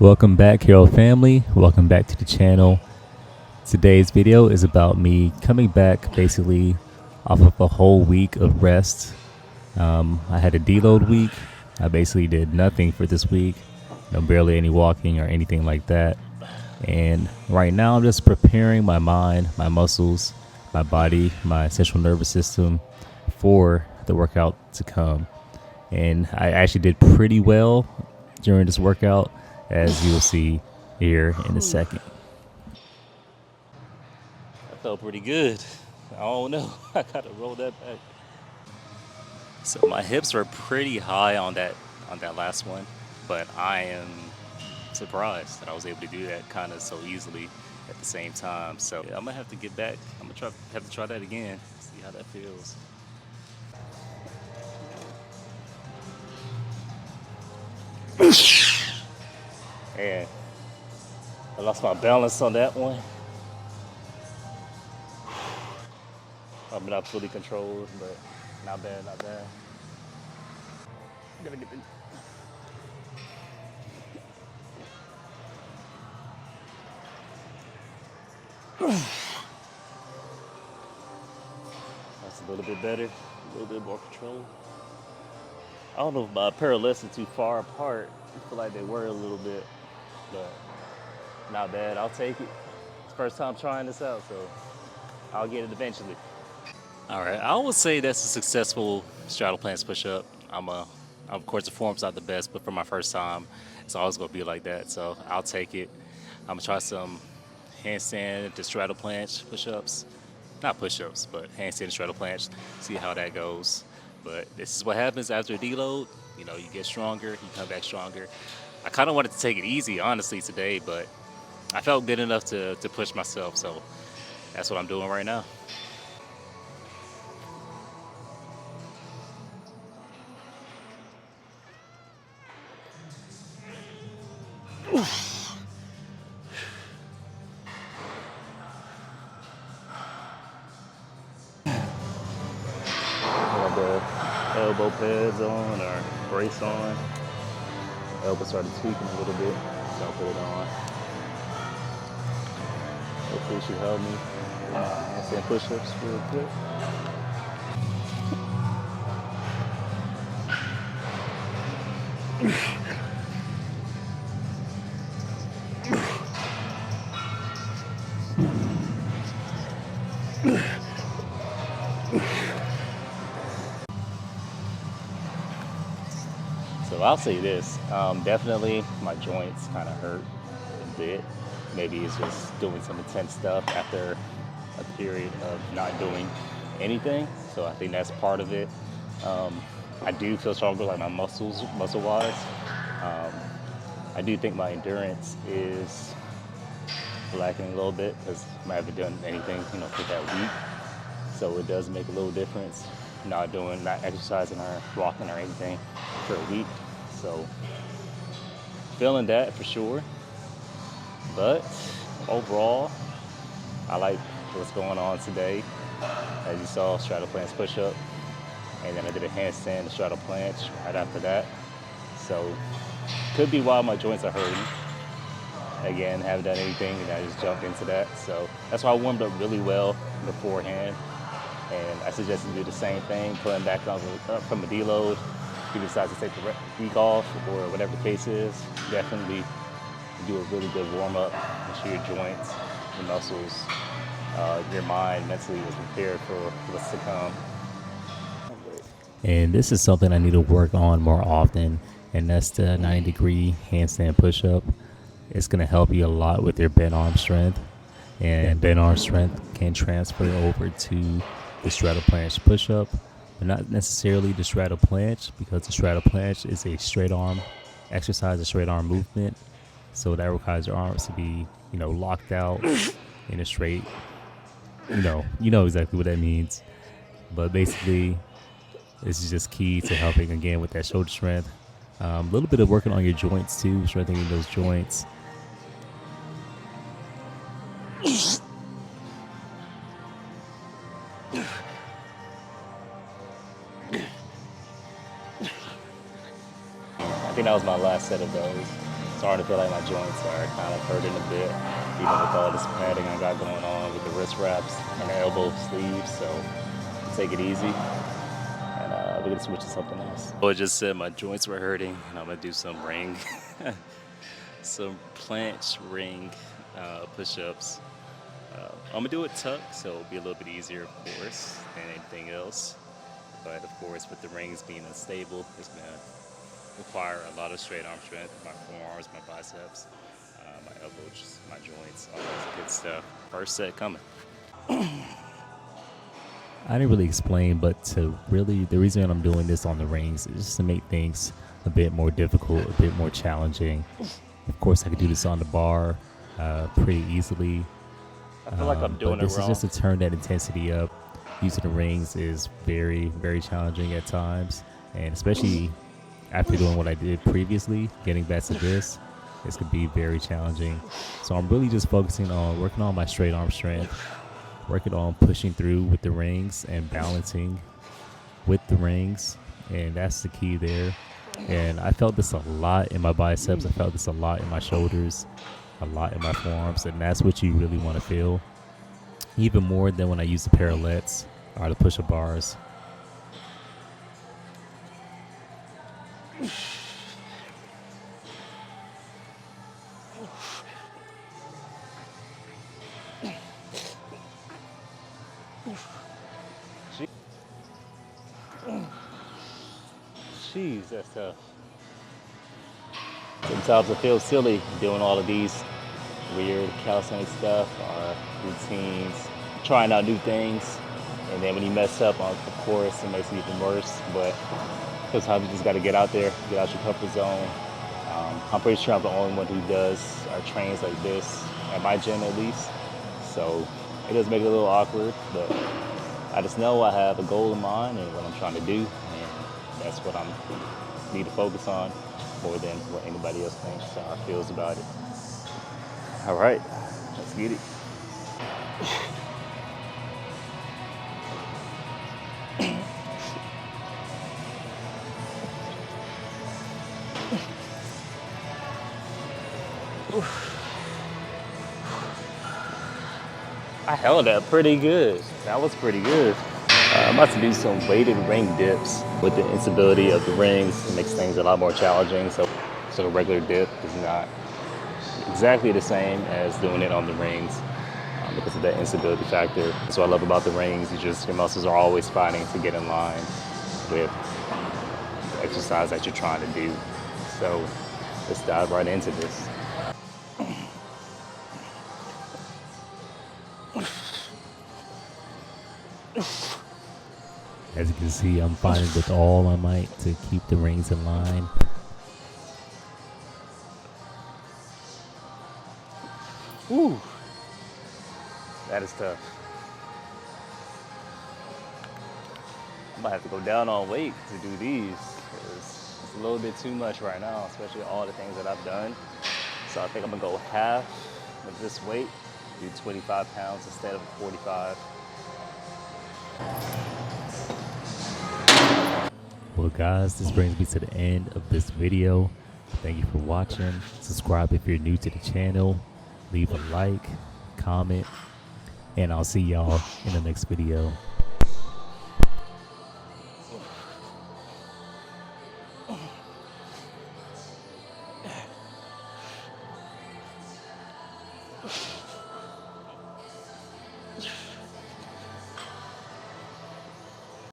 Welcome back, Hero family. Welcome back to the channel. Today's video is about me coming back basically off of a whole week of rest. I had a deload week. I basically did nothing for this week, barely any walking or anything like that. And right now I'm just preparing my mind, my muscles, my body, my central nervous system for the workout to come. And I actually did pretty well during this workout, as you will see here in a second. That felt pretty good. I don't know. I gotta roll that back. So my hips were pretty high on that last one, but I am surprised that I was able to do that kind of so easily at the same time. So yeah, I'm gonna have to get back. I'm gonna have to try that again. See how that feels. And I lost my balance on that one. I'm not fully controlled, but not bad, not bad. Gotta get the... That's a little bit better, a little bit more control. I don't know if my parallettes are too far apart. I feel like they were a little bit, but not bad. I'll take it. It's the first time trying this out, so I'll get it eventually. All right, I would say that's a successful straddle planche push-up. Of course, the form's not the best, but for my first time, it's always gonna be like that. So I'll take it. I'm gonna try some handstand to straddle planche push-ups, not push-ups, but handstand to straddle planche. See how that goes. But this is what happens after a deload. You know, you get stronger, you come back stronger. I kind of wanted to take it easy, honestly, today, but I felt good enough to push myself. So that's what I'm doing right now. Have the elbow pads on or brace on. Elbow started tweaking a little bit, so I'll put it on. Hopefully it should help me. Handstand push-ups real quick. So I'll say this, definitely my joints kind of hurt a bit. Maybe it's just doing some intense stuff after a period of not doing anything. So I think that's part of it. I do feel stronger, like my muscle-wise. I do think my endurance is lacking a little bit because I haven't done anything, for that week. So it does make a little difference not exercising or walking or anything for a week. So feeling that for sure. But overall, I like what's going on today. As you saw, straddle planche push-up, and then I did a handstand to straddle planche right after that. So could be why my joints are hurting. Again, haven't done anything, and I just jumped into that. So that's why I warmed up really well beforehand. And I suggest you do the same thing, pulling back up from a deload. If you decide to take the week off or whatever the case is, definitely do a really good warm-up. Make sure your joints, your muscles, your mind mentally is prepared for what's to come. And this is something I need to work on more often, and that's the 90-degree handstand push-up. It's going to help you a lot with your bent arm strength, and bent arm strength can transfer over to the straddle planche push-up, but not necessarily the straddle planche, because the straddle planche is a straight arm exercise, a straight arm movement. So that requires your arms to be, locked out in a straight, you know exactly what that means. But basically, this is just key to helping, again, with that shoulder strength. A little bit of working on your joints too, strengthening those joints. I think that was my last set of those. starting to feel like my joints are kind of hurting a bit, even with all this padding I got going on with the wrist wraps and the elbow sleeves. So take it easy, and we're gonna switch to something else. Well, I just said my joints were hurting, and I'm gonna do some ring, some planche ring push-ups. I'm gonna do it tucked, so it'll be a little bit easier, of course, than anything else. But of course, with the rings being unstable, it's gonna require a lot of straight arm strength, my forearms, my biceps, my elbows, my joints, all that good stuff. First set coming. I didn't really explain, but the reason I'm doing this on the rings is just to make things a bit more difficult, a bit more challenging. Of course, I could do this on the bar pretty easily. I feel like I'm doing but this it wrong. is just to turn that intensity up. Using the rings is very, very challenging at times, and especially after doing what I did previously, getting back to this could be very challenging. So I'm really just focusing on working on my straight arm strength, working on pushing through with the rings and balancing with the rings, and that's the key there. And I felt this a lot in my biceps, I felt this a lot in my shoulders, a lot in my forearms, and that's what you really want to feel, even more than when I use the parallettes or the push-up bars. Jeez, that's tough. Sometimes I feel silly doing all of these weird calisthenic stuff or routines, trying out new things, and then when you mess up, of course, it makes it even worse. But sometimes you just got to get out there, get out your comfort zone. I'm pretty sure I'm the only one who does or trains like this at my gym, at least. So it does make it a little awkward, but I just know I have a goal in mind and what I'm trying to do, and that's what I need to focus on more than what anybody else thinks or feels about it. All right, let's get it. I held that pretty good. That was pretty good. I'm about to do some weighted ring dips with the instability of the rings. It makes things a lot more challenging. So a regular dip is not exactly the same as doing it on the rings because of that instability factor. That's what I love about the rings. Your muscles are always fighting to get in line with the exercise that you're trying to do. So let's dive right into this. As you can see, I'm fighting with all my might to keep the rings in line. Woo, that is tough. I might have to go down on weight to do these. It's a little bit too much right now, especially all the things that I've done. So I think I'm gonna go half of this weight, do 25 pounds instead of 45. Well guys, this brings me to the end of this video. Thank you for watching. Subscribe if you're new to the channel. Leave a like, comment, and I'll see y'all in the next video.